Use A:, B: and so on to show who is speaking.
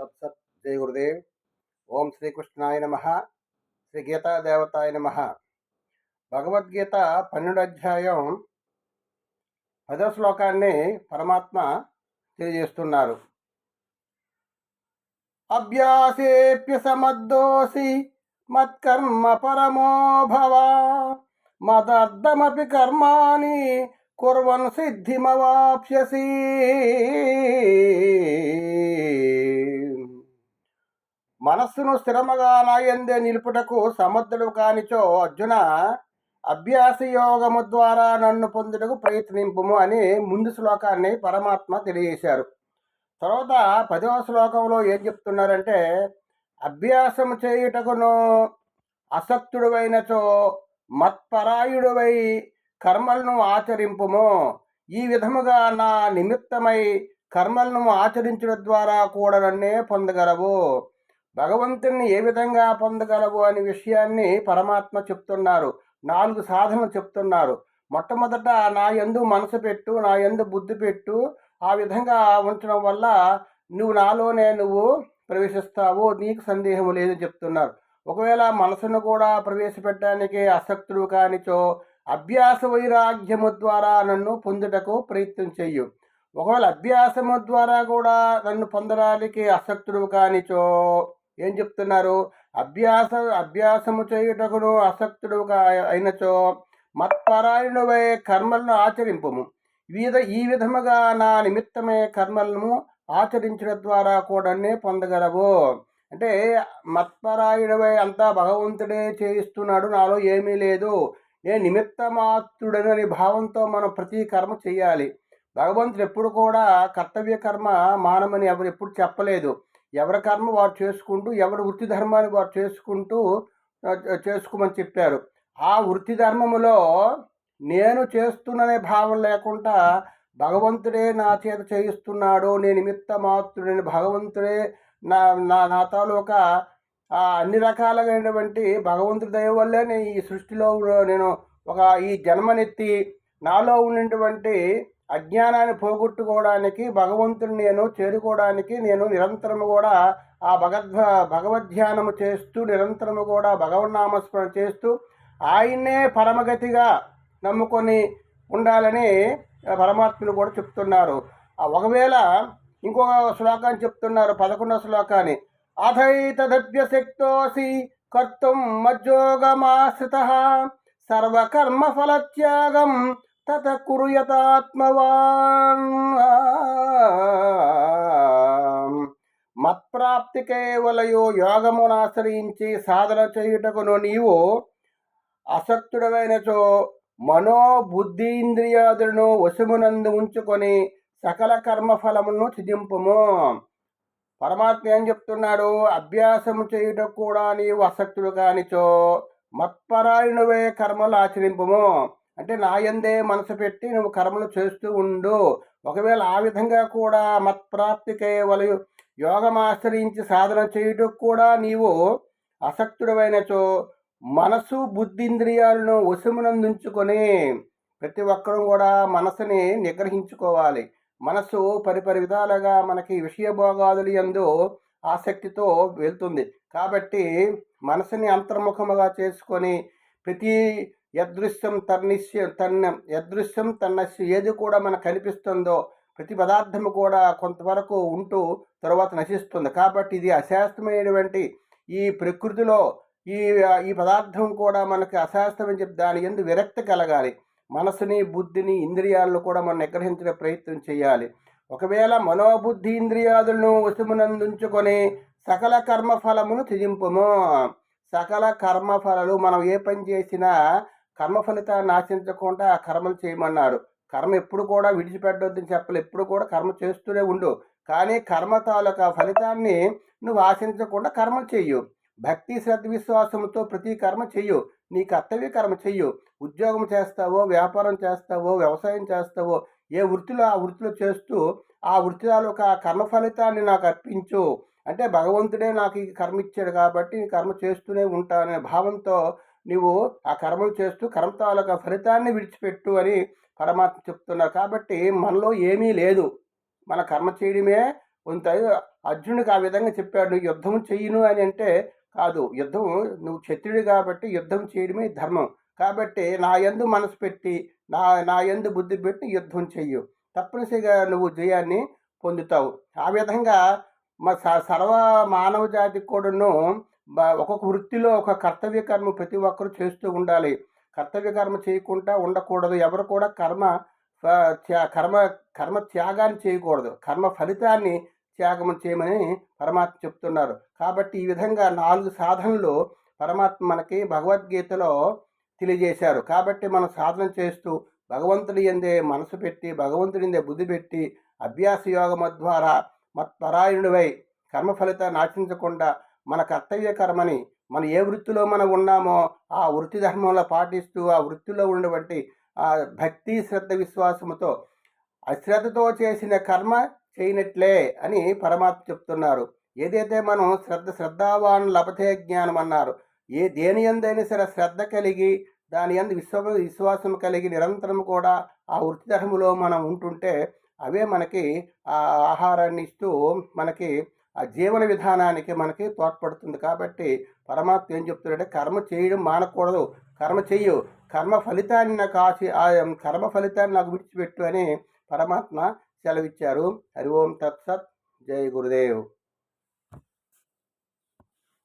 A: తత్సత్. జై గురుదేవ్. ఓం శ్రీకృష్ణాయ నమ. శ్రీ గీతాదేవతాయ నమ. భగవద్గీత 12 అధ్యాయం 10వ శ్లోకాన్ని పరమాత్మ తెలియజేస్తున్నారు. అభ్యాసేప్యసమద్దోసి మత్కర్మ పరమో భవ మదర్థమపి కర్మాణి కుర్వన్ సిద్ధిమవాప్స్యసి. మనస్సును స్థిరముగా నాయందే నిలుపుటకు సముద్రుడు కానిచో అర్జున, అభ్యాస యోగము ద్వారా నన్ను పొందుటకు ప్రయత్నింపుము అని ముందు శ్లోకాన్ని పరమాత్మ తెలియజేశారు. తర్వాత 10వ శ్లోకంలో ఏం చెప్తున్నారంటే, అభ్యాసం చేయుటకును అసక్తుడువైనచో మత్పరాయుడువై కర్మలను ఆచరింపుము. ఈ విధముగా నా నిమిత్తమై కర్మలను ఆచరించడం ద్వారా కూడా నన్నే పొందగలవు. భగవంతుని ఏ విధంగా పొందగలవు అనే విషయాన్ని పరమాత్మ చెప్తున్నారు. 4 సాధనలు చెప్తున్నారు. మొట్టమొదట నా యందు మనసు పెట్టు, నా యందు బుద్ధి పెట్టు. ఆ విధంగా ఉంచడం వల్ల నాలోనే ప్రవేశిస్తావు, నీకు సందేహం లేదని చెప్తున్నారు. ఒకవేళ మనసును కూడా ప్రవేశపెట్టడానికి అసక్తుడు కానిచో అభ్యాస వైరాగ్యము ద్వారా నన్ను పొందుటకు ప్రయత్నం చెయ్యు. ఒకవేళ అభ్యాసము ద్వారా కూడా పొందడానికి అసక్తుడు కానిచో ఏం చెప్తున్నారు? అభ్యాసము చేయుటకును అసక్తుడు అయినచో మత్పరాయణువై కర్మలను ఆచరింపుము. ఈ విధముగా నా నిమిత్తమే కర్మలను ఆచరించడం ద్వారా కూడానే పొందగలవు. అంటే మత్పరాయణువై అంతా భగవంతుడే చేయిస్తున్నాడు, నాలో ఏమీ లేదు, నేను నిమిత్త మాత్రుడని భావంతో మనం ప్రతి కర్మ చేయాలి. భగవంతుడు ఎప్పుడు కూడా కర్తవ్య కర్మ మానమని ఎప్పుడు చెప్పలేదు. ఎవరి కర్మ వారు చేసుకుంటూ, ఎవరి వృత్తి ధర్మాన్ని వారు చేసుకోమని చెప్పారు. ఆ వృత్తి ధర్మములో నేను చేస్తున్ననే భావం లేకుండా భగవంతుడే నా చేత చేయిస్తున్నాడు, నేను నిమిత్త మాత్రుడని భగవంతుడే నా తాలూకా అన్ని రకాలైనటువంటి భగవంతుడి దయ వల్లే నేను ఈ సృష్టిలో నేను ఈ జన్మనెత్తి నాలో ఉన్నటువంటి అజ్ఞానాన్ని పోగొట్టుకోవడానికి, భగవంతుని నేను చేరుకోవడానికి నేను నిరంతరము కూడా ఆ భగవద్ధ్యానము చేస్తూ, నిరంతరము కూడా భగవన్నామస్మరణ చేస్తూ ఆయన్నే పరమగతిగా నమ్ముకొని ఉండాలని పరమాత్ములు కూడా చెప్తున్నారు. ఒకవేళ ఇంకొక శ్లోకాన్ని చెప్తున్నారు, 11వ శ్లోకాన్ని. అథైతదభ్యశక్తోసి కర్తుం మజ్జోగమాశ్రితః సర్వకర్మ ఫలత్యాగం తత కురుయతాత్మవాన్. మత్ప్రాప్తి కేవలయో యోగమునాశ్రయించి సాధన చేయుటకును నీవు అసక్తుడమైనచో మనోబుద్ధీంద్రియాదులను వశమునందు ఉంచుకొని సకల కర్మఫలములను త్యజింపుము. పరమాత్మ ఏం చెప్తున్నాడు? అభ్యాసము చేయుటకు కూడా నీవు అసక్తుడు కానిచో మత్పరాయణువే కర్మలు ఆచరింపుము. అంటే నా యందే మనసు పెట్టి నువ్వు కర్మలు చేస్తూ ఉండు. ఒకవేళ ఆ విధంగా కూడా మత్ప్రాప్తి కేవలం యోగం ఆశ్రయించి సాధన చేయుటకు కూడా నీవు అసక్తుడమైనచో మనసు బుద్ధింద్రియాలను వశమునందుంచుకొని, ప్రతి ఒక్కరూ కూడా మనసుని నిగ్రహించుకోవాలి. మనసు పరిపరి విధాలుగా మనకి విషయభోగాదులు యందు ఆసక్తితో వెళ్తుంది. కాబట్టి మనసుని అంతర్ముఖముగా చేసుకొని ప్రతి యదృశ్యం తన్నస్య ఏది కూడా మనకు కనిపిస్తుందో ప్రతి పదార్థము కూడా కొంతవరకు ఉంటూ తర్వాత నశిస్తుంది. కాబట్టి ఇది అశాస్త్రమైనటువంటి ఈ ప్రకృతిలో ఈ పదార్థం కూడా మనకి అశాస్త్రమని చెప్పి దాని యందు విరక్తి కలగాలి. మనసుని బుద్ధిని ఇంద్రియాలను కూడా మనం నిగ్రహించే ప్రయత్నం చేయాలి. ఒకవేళ మనోబుద్ధి ఇంద్రియాదులను వశమునందుంచుకొని సకల కర్మఫలమును త్యజింపుము. సకల కర్మఫలాలు మనం ఏ పని చేసినా కర్మ ఫలితాన్ని ఆశించకుండా ఆ కర్మలు చేయమన్నారు. కర్మ ఎప్పుడు కూడా విడిచిపెట్టొద్దని చెప్పలు, ఎప్పుడు కూడా కర్మ చేస్తూనే ఉండు. కానీ కర్మ తాలూకా ఫలితాన్ని నువ్వు ఆశించకుండా కర్మలు చెయ్యు. భక్తి శ్రద్ధ విశ్వాసంతో ప్రతి కర్మ చెయ్యు. నీ కర్తవ్య కర్మ చెయ్యు. ఉద్యోగం చేస్తావో, వ్యాపారం చేస్తావో, వ్యవసాయం చేస్తావో, ఏ వృత్తిలో ఆ వృత్తిలో చేస్తూ ఆ వృత్తి తాలూకా కర్మ ఫలితాన్ని నాకు అర్పించు. అంటే భగవంతుడే నాకు ఈ కర్మ ఇచ్చాడు కాబట్టి ఈ కర్మ చేస్తూనే ఉంటాననే భావంతో నువ్వు ఆ కర్మలు చేస్తూ కర్మ తాలూకా ఫలితాన్ని విడిచిపెట్టు అని పరమాత్మ చెప్తున్నారు. కాబట్టి మనలో ఏమీ లేదు, మన కర్మ చేయడమే ఉంటాయి. అర్జునుడికి ఆ విధంగా చెప్పాడు. నువ్వు యుద్ధం చెయ్యను అని అంటే కాదు. యుద్ధం నువ్వు క్షత్రియుడు కాబట్టి యుద్ధం చేయడమే ధర్మం. కాబట్టి నా యందు మనసు పెట్టి, నా నా యందు బుద్ధి పెట్టి యుద్ధం చెయ్యు. తప్పనిసరిగా నువ్వు జయాన్ని పొందుతావు. ఆ విధంగా సర్వ మానవ జాతికి కూడాను ఒక్కొక్క వృత్తిలో ఒక కర్తవ్య కర్మ ప్రతి ఒక్కరు చేస్తూ ఉండాలి. కర్తవ్య కర్మ చేయకుండా ఉండకూడదు. ఎవరు కూడా కర్మ కర్మ త్యాగాన్ని చేయకూడదు. కర్మ ఫలితాన్ని త్యాగం చేయమని పరమాత్మ చెప్తున్నారు. కాబట్టి ఈ విధంగా 4 సాధనలు పరమాత్మ మనకి భగవద్గీతలో తెలియజేశారు. కాబట్టి మనం సాధన చేస్తూ భగవంతుడి యందే మనసు పెట్టి, భగవంతుడి యందే బుద్ధి పెట్టి, అభ్యాస యోగము ద్వారా మత్పరాయణుడివై కర్మ ఫలితాన్ని ఆశించకుండా మన కర్తవ్య కర్మని మనం ఏ వృత్తిలో మనం ఉన్నామో ఆ వృత్తి ధర్మంలో పాటిస్తూ ఆ వృత్తిలో ఉన్నటువంటి భక్తి శ్రద్ధ విశ్వాసముతో అశ్రద్ధతో చేసిన కర్మ చేయనట్లే అని పరమాత్మ చెప్తున్నారు. ఏదైతే మనం శ్రద్ధావాన్ లభతే జ్ఞానం అన్నారు. దేని యందైనా సరే శ్రద్ధ కలిగి దాని యందు విశ్వాసం కలిగి నిరంతరం కూడా ఆ వృత్తి ధర్మంలో మనం ఉంటుంటే అవే మనకి ఆ ఆహారాన్ని ఇస్తూ మనకి ఆ జీవన విధానానికి మనకి తోడ్పడుతుంది. కాబట్టి పరమాత్మ ఏం చెప్తున్నాడంటే కర్మ చేయడం మానకూడదు. కర్మ చెయ్యు, కర్మ ఫలితాన్ని కర్మ ఫలితాన్ని నాకు విడిచిపెట్టు అని పరమాత్మ సెలవిచ్చారు. హరి ఓం తత్సత్. జై గురుదేవ్.